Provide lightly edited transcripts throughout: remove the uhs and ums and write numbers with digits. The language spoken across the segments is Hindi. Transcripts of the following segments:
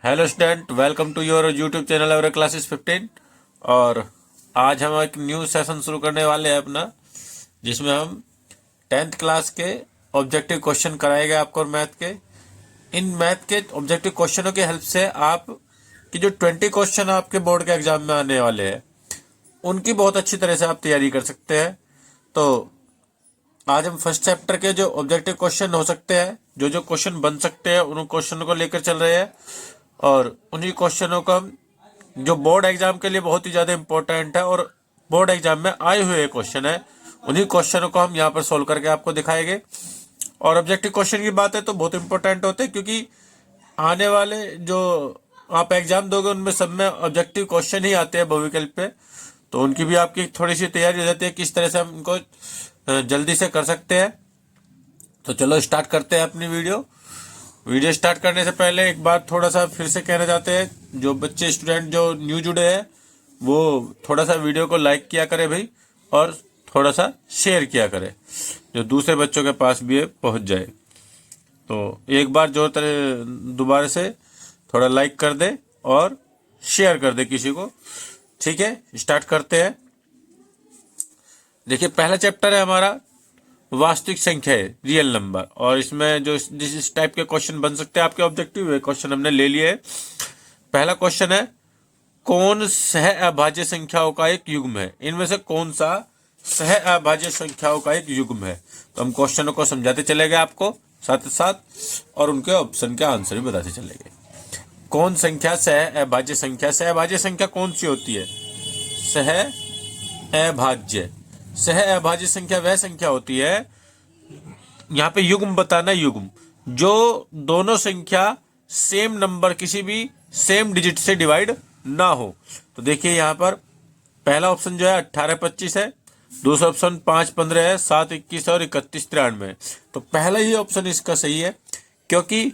Hello student, welcome to your YouTube channel ever classes 15। और आज हम एक न्यू सेशन शुरू करने वाले हैं अपना, जिसमें हम 10th क्लास के ऑब्जेक्टिव क्वेश्चन कराएंगे आपको। और मैथ के इन मैथ के ऑब्जेक्टिव क्वेश्चनों की हेल्प से आप की जो 20 क्वेश्चन आपके बोर्ड के एग्जाम में आने वाले हैं, उनकी बहुत अच्छी तरह से आप तैयारी कर सकते हैं। तो आज हम फर्स्ट चैप्टर के जो ऑब्जेक्टिव क्वेश्चन हो सकते हैं, जो जो क्वेश्चन बन सकते हैं, उन क्वेश्चनों को लेकर चल रहे हैं। और उन्हीं क्वेश्चनों को हम जो बोर्ड एग्जाम के लिए बहुत ही ज़्यादा इंपॉर्टेंट है और बोर्ड एग्जाम में आए हुए क्वेश्चन है, उन्हीं क्वेश्चनों को हम यहाँ पर सोल्व करके आपको दिखाएंगे। और ऑब्जेक्टिव क्वेश्चन की बात है तो बहुत इंपॉर्टेंट होते हैं, क्योंकि आने वाले जो आप एग्जाम दोगे उनमें सब में ऑब्जेक्टिव क्वेश्चन ही आते हैं बहुविकल्प पे। तो उनकी भी आपकी थोड़ी सी तैयारी हो जाती है, किस तरह से हम उनको जल्दी से कर सकते हैं। तो चलो स्टार्ट करते हैं अपनी वीडियो स्टार्ट करने से पहले एक बात थोड़ा सा फिर से कहना चाहते हैं, जो बच्चे स्टूडेंट जो न्यू जुड़े हैं वो थोड़ा सा वीडियो को लाइक किया करे भाई, और थोड़ा सा शेयर किया करे, जो दूसरे बच्चों के पास भी पहुंच जाए। तो एक बार जोर तरह दोबारा से थोड़ा लाइक कर दे और शेयर कर दे किसी को। ठीक है, स्टार्ट करते हैं। देखिए, पहला चैप्टर है हमारा वास्तविक संख्या है, रियल नंबर। और इसमें जो जिस टाइप के क्वेश्चन बन सकते हैं आपके ऑब्जेक्टिव, वे क्वेश्चन हमने ले लिए। पहला क्वेश्चन है, कौन सह अभाज्य संख्याओं का एक युग्म है? इनमें से कौन सा सह अभाज्य संख्याओं का एक युग्म है? तो हम क्वेश्चनों को समझाते चलेंगे आपको साथ साथ, और उनके ऑप्शन के आंसर भी बताते चलेंगे। कौन संख्या सह अभाज्य संख्या? सह अभाज्य संख्या कौन सी होती है? सह अभाज्य सह अभाज्य संख्या वह संख्या होती है, यहाँ पे युग्म बताना, युग्म जो दोनों संख्या सेम नंबर किसी भी सेम डिजिट से डिवाइड ना हो। तो देखिए यहाँ पर पहला ऑप्शन जो है 18-25 है, दूसरा ऑप्शन 5-15 है, 7-21 और 31-93। तो पहला ही ऑप्शन इसका सही है, क्योंकि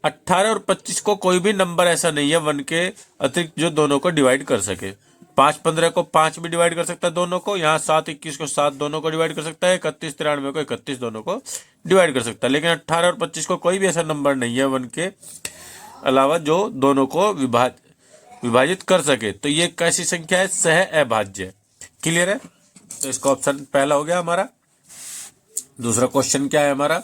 18 और 25 को कोई भी नंबर ऐसा नहीं है 1 के अतिरिक्त जो दोनों को डिवाइड कर सके। 5-15 को 5 भी डिवाइड कर सकता है दोनों को, यहाँ 7-21 को 7 दोनों को डिवाइड कर सकता है, 31-93 को 31 दोनों को डिवाइड कर सकता है। लेकिन 18 और 25 को कोई भी ऐसा नंबर नहीं है 1 के अलावा जो दोनों को विभाजित कर सके। तो ये कैसी संख्या है? सह अभाज्य। क्लियर है? तो इसका ऑप्शन पहला हो गया हमारा। दूसरा क्वेश्चन क्या है हमारा?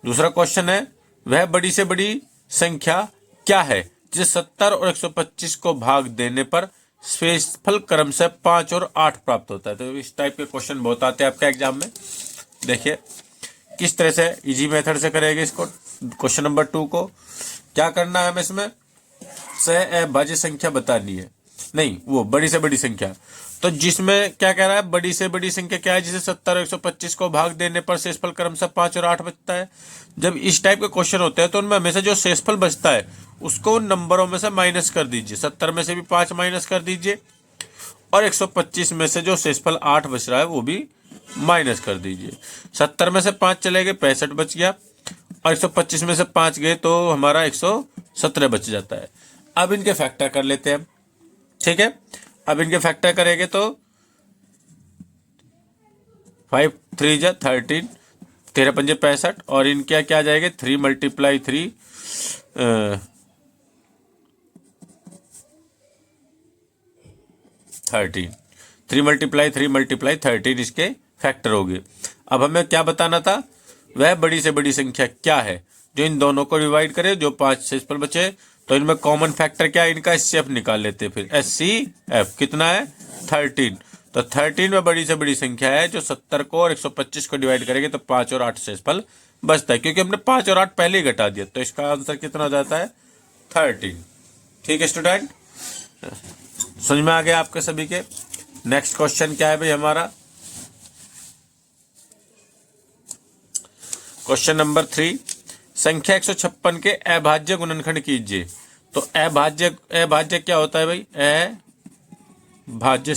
दूसरा क्वेश्चन है, वह बड़ी से बड़ी संख्या क्या है जिसे 70 और 125 को भाग देने पर शेषफल क्रम से 5 और 8 प्राप्त होता है? तो इस टाइप के क्वेश्चन बहुत आते हैं आपके एग्जाम में। देखिए किस तरह से इजी मेथड से करेंगे इसको। क्वेश्चन नंबर 2 को क्या करना है हमें? इसमें सह अभाज्य संख्या बतानी है, नहीं वो बड़ी से बड़ी संख्या। तो जिसमें क्या कह रहा है, बड़ी से बड़ी संख्या क्या है जिसे 70 और 125 को भाग देने पर शेषफल क्रम से 5 और 8 बचता है। जब इस टाइप के क्वेश्चन होते हैं तो उनमें हमेशा जो शेषफल बचता है उसको उन नंबरों में से माइनस कर दीजिए। 70 में से भी 5 माइनस कर दीजिए, और 125 में से जो शेषफल 8 बच रहा है वो भी माइनस कर दीजिए। 70 में से 5 चले गए, 65 बच गया, और 125 में से 5 गए तो हमारा 117 बच जाता है। अब इनके फैक्टर कर लेते हैं। ठीक है, अब इनके फैक्टर करेंगे तो 5 3 जा 13, 13 पंजे 65, और इनके क्या आ जाएंगे 3 × 3 13, 3 × 13 इसके फैक्टर हो गए। अब हमें क्या बताना था? वह बड़ी से बड़ी संख्या क्या है जो इन दोनों को डिवाइड करे, जो 5 शेषफल बचे। तो इनमें कॉमन फैक्टर क्या है? इनका HCF निकाल लेते हैं। फिर HCF कितना है? 13। तो 13 में बड़ी से बड़ी संख्या है जो 70 को और 125 को डिवाइड करेंगे तो 5 और 8 शेषफल बचता है, क्योंकि हमने 5 और 8 पहले ही घटा दिया। तो इसका आंसर कितना हो जाता है? 13। ठीक है स्टूडेंट, समझ में आ गया आपके सभी के। नेक्स्ट क्वेश्चन क्या है भाई हमारा? क्वेश्चन नंबर 3, संख्या 156 के अभाज्य गुणनखंड कीजिए। तो अभाज्य क्या होता है भाई? अभाज्य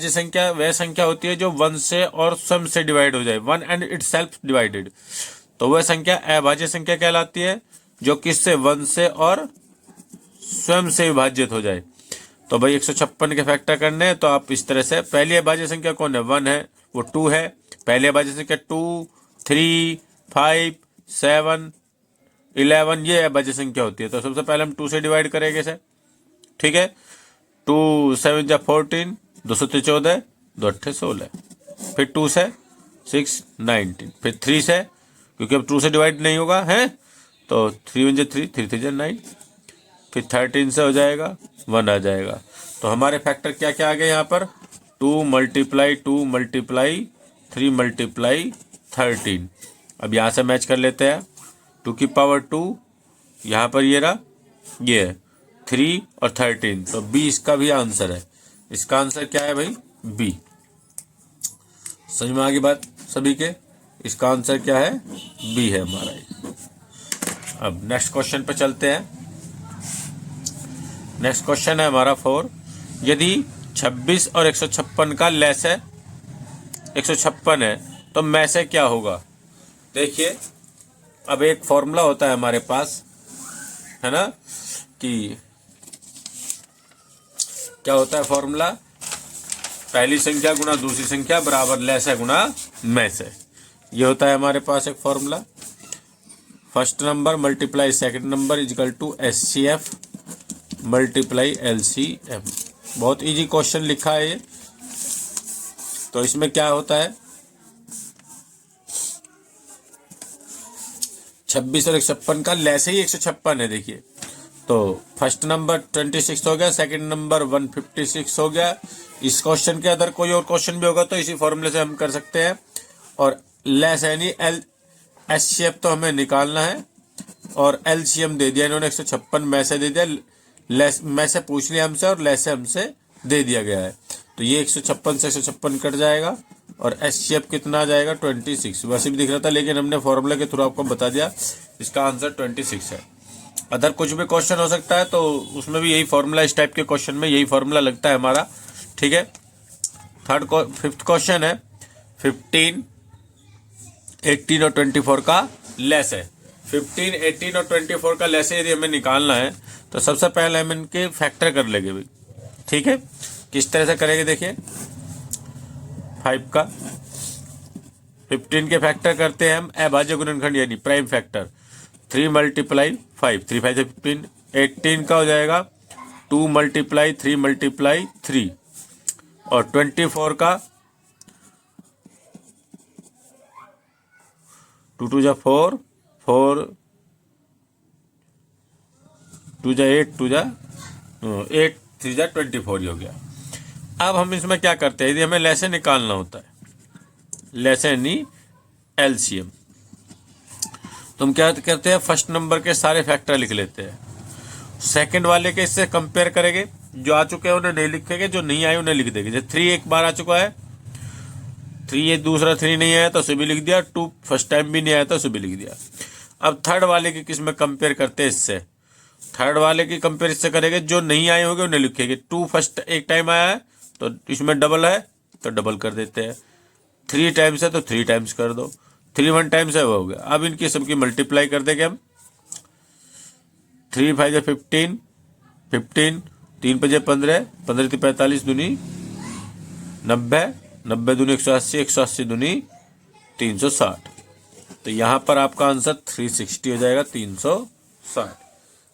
संख्या वह संख्या होती है जो 1 से और स्वयं से डिवाइड हो जाए, 1 एंड इटसेल्फ डिवाइडेड। तो वह संख्या अभाज्य संख्या कहलाती है जो किससे? 1 से और स्वयं से विभाजित हो जाए। तो भाई 156 के फैक्टर करने हैं तो आप इस तरह से, पहली अभाज्य संख्या कौन है? 1 है, वो 2 है। पहली अभाज्य संख्या 2, 3, 5, 7, 11 ये अभाज्य संख्या होती है। तो सबसे पहले हम 2 से डिवाइड करेंगे इसे, ठीक है। 2 7 जा 14, 2 7 14, 2 8 16, फिर 2 से 6 19, फिर 3 से, क्योंकि अब 2 से डिवाइड नहीं होगा है, तो 3 1 जा 3, 3 3 जा 9, फिर 13 से हो जाएगा 1 आ जाएगा। तो हमारे फैक्टर क्या क्या आ गए यहाँ पर, 2 मल्टीप्लाई 2 मल्टीप्लाई 3 मल्टीप्लाई 13। अब यहाँ से मैच कर लेते हैं, 2 की पावर 2, यहाँ पर ये रहा, ये है 3 और 13, तो बी इसका भी आंसर है। इसका आंसर क्या है भाई, बी। समझ में आ गई बात सभी के, इसका आंसर क्या है, बी है हमारा। अब नेक्स्ट क्वेश्चन पे चलते हैं। नेक्स्ट क्वेश्चन है हमारा 4, यदि 26 और 156 का लेस है 156 है तो में से क्या होगा। देखिए अब एक फॉर्मूला होता है हमारे पास, है ना, कि क्या होता है फॉर्मूला, पहली संख्या गुना दूसरी संख्या बराबर लेस है गुना में से। ये होता है हमारे पास एक formula, first number multiply second number equal to HCF multiply LCM. बहुत इजी क्वेश्चन लिखा है ये। तो इसमें क्या होता है, 26 और 156 का लेस ही 156 है। देखिए तो फर्स्ट नंबर 26 हो गया, सेकंड नंबर 156 हो गया। इस क्वेश्चन के अंदर कोई और क्वेश्चन भी होगा तो इसी फॉर्मूले से हम कर सकते हैं। और लेस यानी एचसीएफ तो हमें निकालना है, और एलसीएम दे दिया इन्होंने 156 में से दे दिया, लेस में से पूछ लिया हमसे और लेस से हमसे दे दिया गया है। तो ये 156 से 156 कट जाएगा और एचसीएफ कितना आ जाएगा 26। वैसे भी दिख रहा था लेकिन हमने फॉर्मूला के थ्रू आपको बता दिया, इसका आंसर 26 है। अदर कुछ भी क्वेश्चन हो सकता है तो उसमें भी यही फॉर्मूला, इस टाइप के क्वेश्चन में यही फॉर्मूला लगता है हमारा, ठीक है। फिफ्थ क्वेश्चन है 15, 18 और 24 का लेस है। 15, 18 और 24 का लेस यदि हमें निकालना है तो सबसे पहले हम इनके फैक्टर कर लेंगे भाई, ठीक है। किस तरह से करेंगे देखिए, 5 का 15 के फैक्टर करते हैं हम अभाज्य गुणनखंड यानी प्राइम फैक्टर, 3 मल्टीप्लाई 5, 3 5 से 15। 18 का हो जाएगा 2 मल्टीप्लाई 3 मल्टीप्लाई 3, और 24 का 2 2 जा 4, 4 2 जा 8, 2 जा 8, 3 जा 24 ही हो गया। अब हम इसमें क्या करते हैं, यदि हमें लेसे निकालना होता है, लेसे यानी एलसीएम, तो हम क्या करते हैं, फर्स्ट नंबर के सारे फैक्टर लिख लेते हैं, सेकंड वाले के इससे कंपेयर करेंगे, जो आ चुके हैं उन्हें नहीं लिखेंगे, जो नहीं आए उन्हें लिख देंगे। जैसे 3 एक बार आ चुका है, 3 ये दूसरा 3 नहीं आया तो उसे भी लिख दिया, 2 फर्स्ट टाइम भी नहीं आया तो उसे भी लिख दिया। अब थर्ड वाले की किस में कंपेयर करते हैं, इससे थर्ड वाले की कंपेयर इससे करेंगे, जो नहीं आए होंगे उन्हें लिखेंगे। 2 फर्स्ट एक टाइम आया है तो इसमें डबल है तो डबल कर देते हैं, 3 टाइम्स है तो 3 टाइम्स कर दो, 3 1 टाइम्स है वो हो गया। अब इनकी सबकी मल्टीप्लाई कर देंगे हम, 3 5 15, 15 3 5 15, 15 3 45 दूनी 90, 90 दूनी 180, 180 दूनी 360। तो यहाँ पर आपका आंसर 360 हो जाएगा, 360।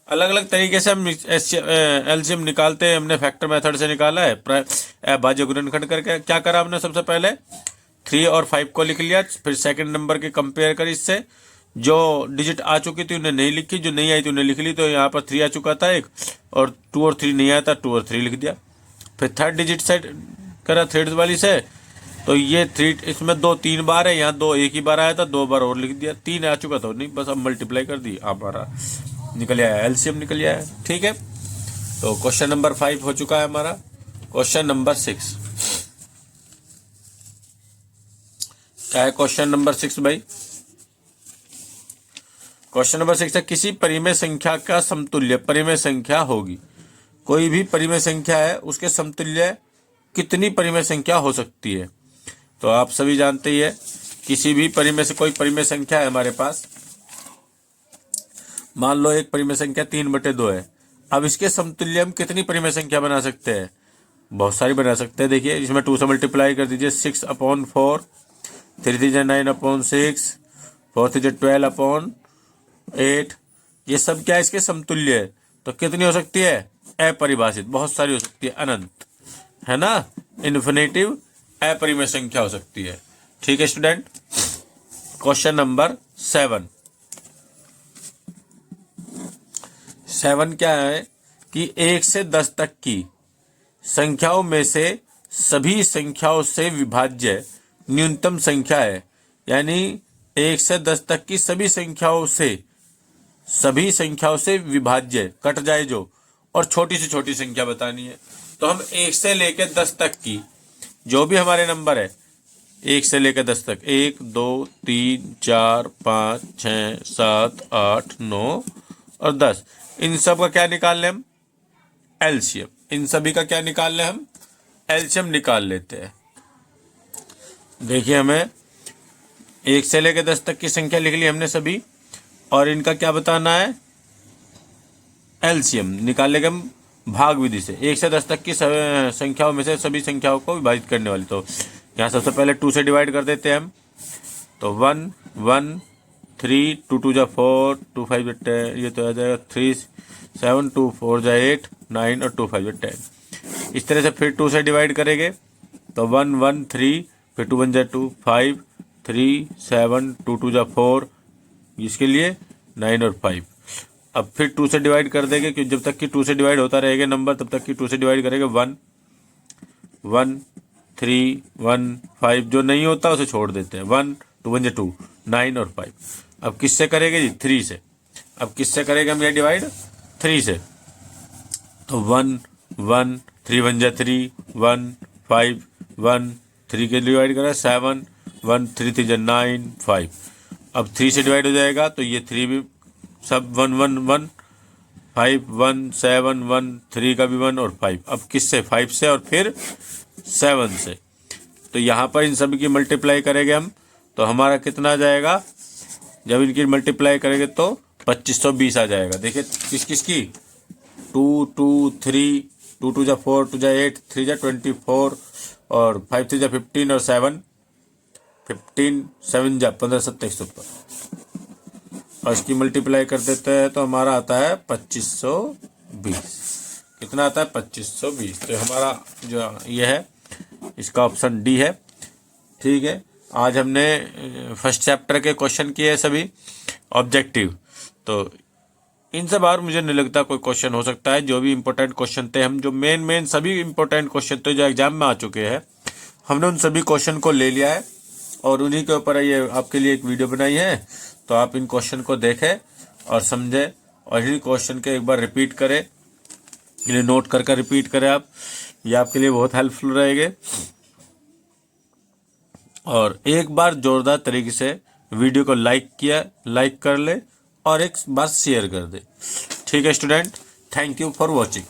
अलग अलग तरीके से हम एलसीएम निकालते हैं। हमने फैक्टर मेथड से निकाला है, अभाज्य गुणनखंड करके क्या करा हमने, सबसे पहले 3 और 5 को लिख लिया, फिर सेकंड नंबर के कंपेयर कर, इससे जो डिजिट आ चुकी थी उन्हें नहीं लिखी, जो नहीं आई थी उन्हें लिख ली। तो यहाँ पर 3 आ चुका था एक, और 2 और 3 नहीं आया था, 2 और 3 लिख दिया। फिर थर्ड डिजिट से करा थ्रेड्स वाली से, तो ये 3 इसमें 2 3 बार है, यहाँ 2 एक ही बार आया था, 2 बार और लिख दिया, 3 आ चुका था नहीं, बस अब मल्टीप्लाई कर दी, हमारा निकल आया, एलसीएम निकल आया, ठीक है। तो क्वेश्चन नंबर 5 हो चुका है हमारा। क्वेश्चन नंबर 6 क्या है, क्वेश्चन नंबर 6 भाई, क्वेश्चन नंबर 6 है, किसी परिमेय संख्या का समतुल्य परिमेय संख्या होगी। कोई भी परिमेय संख्या है, उसके समतुल्य कितनी परिमेय संख्या हो सकती है। तो आप सभी जानते ही है, किसी भी परिमेय से कोई परिमेय संख्या है हमारे पास, मान लो एक परिमेय संख्या 3/2 है। अब इसके समतुल्य हम कितनी परिमेय संख्या बना सकते हैं, बहुत सारी बना सकते हैं। देखिए इसमें 2 से मल्टीप्लाई कर दीजिए, 6/4, 3 3 9/6, 4 3 12/8, ये सब क्या है, इसके समतुल्य है। तो कितनी हो सकती है, अपरिभाषित, बहुत सारी हो सकती है, अनंत, है ना, इन्फिनेटिव अपरिमेय संख्या हो सकती है। ठीक है स्टूडेंट। क्वेश्चन नंबर 7 क्या है कि 1 से 10 तक की संख्याओं में से सभी संख्याओं से विभाज्य न्यूनतम संख्या है। यानी 1 से 10 तक की सभी संख्याओं से विभाज्य, कट जाए जो, और छोटी से छोटी संख्या बतानी है। तो हम 1 से लेकर 10 तक की जो भी हमारे नंबर है, 1 से लेकर 10 तक, 1 2 3 4 5 6 7 8 9 और 10, इन सब का क्या निकाल लें हम, एलसीएम। इन सभी का क्या निकाल लें हम, एलसीएम निकाल लेते हैं। देखिए हमें 1 से लेकर 10 तक की संख्या लिख ली हमने सभी, और इनका क्या बताना है, एलसीएम निकाल लेंगे हम भाग विधि से। 1 से 10 तक की संख्याओं में से सभी संख्याओं को विभाजित करने वाली। तो यहाँ सबसे पहले 2 से डिवाइड कर देते हैं हम। तो 1 1 3 2 2 जा 4 2 5 जा 10, ये तो आ जाएगा 3 7 2 4 जा 8 9 और 2 5 जा 10। इस तरह से फिर 2 से डिवाइड करेंगे तो 1 1 3, फिर 2 1 जा 2 5 3 7 2 2 जा 4, इसके लिए 9 और 5। अब फिर 2 से डिवाइड कर देंगे, क्योंकि जब तक कि 2 से डिवाइड होता रहेगा नंबर, तब तक कि 2 से डिवाइड करेंगे। 1 1 3 1 5, जो नहीं होता उसे छोड़ देते हैं। 1 2 1 2 9 और 5। अब किससे करेंगे जी, 3 से। अब किससे करेंगे हम ये डिवाइड, 3 से। तो 1 1 3 1 जा 3 1 5 1 3 के डिवाइड करा 7 1 3 3 जा 9 5। अब 3 से डिवाइड हो जाएगा तो ये 3 भी सब 1 1 1 5 1 7 1 3 का भी 1 और 5। अब किससे, 5 से और फिर 7 से। तो यहाँ पर इन सभी की मल्टीप्लाई करेंगे हम, तो हमारा कितना आ जाएगा, जब इनकी मल्टीप्लाई करेंगे तो 2520 आ जाएगा। देखिए किस किस की, 2 2 3 2 2 जा 4 2 जा 8 3 जा 24 और 5 3 जा 15 और 7 15 7 जा 15 27 ऊपर, और इसकी मल्टीप्लाई कर देते हैं तो हमारा आता है 2520। कितना आता है, 2520। तो हमारा जो ये है, इसका ऑप्शन डी है। ठीक है, आज हमने फर्स्ट चैप्टर के क्वेश्चन किए सभी ऑब्जेक्टिव। तो इनसे बाहर मुझे नहीं लगता कोई क्वेश्चन हो सकता है। जो भी इंपॉर्टेंट क्वेश्चन थे, हम जो मेन सभी इंपॉर्टेंट क्वेश्चन थे जो एग्जाम में आ चुके हैं, हमने उन सभी क्वेश्चन को ले लिया है और उन्हीं के ऊपर ये आपके लिए एक वीडियो बनाई है। तो आप इन क्वेश्चन को देखें और समझें, और इन्हीं क्वेश्चन के एक बार रिपीट करें, इन्हें नोट कर रिपीट करें आप, ये आपके लिए बहुत हेल्पफुल रहेंगे। और एक बार जोरदार तरीके से वीडियो को लाइक कर ले और एक बार शेयर कर दे। ठीक है student, thank you for watching.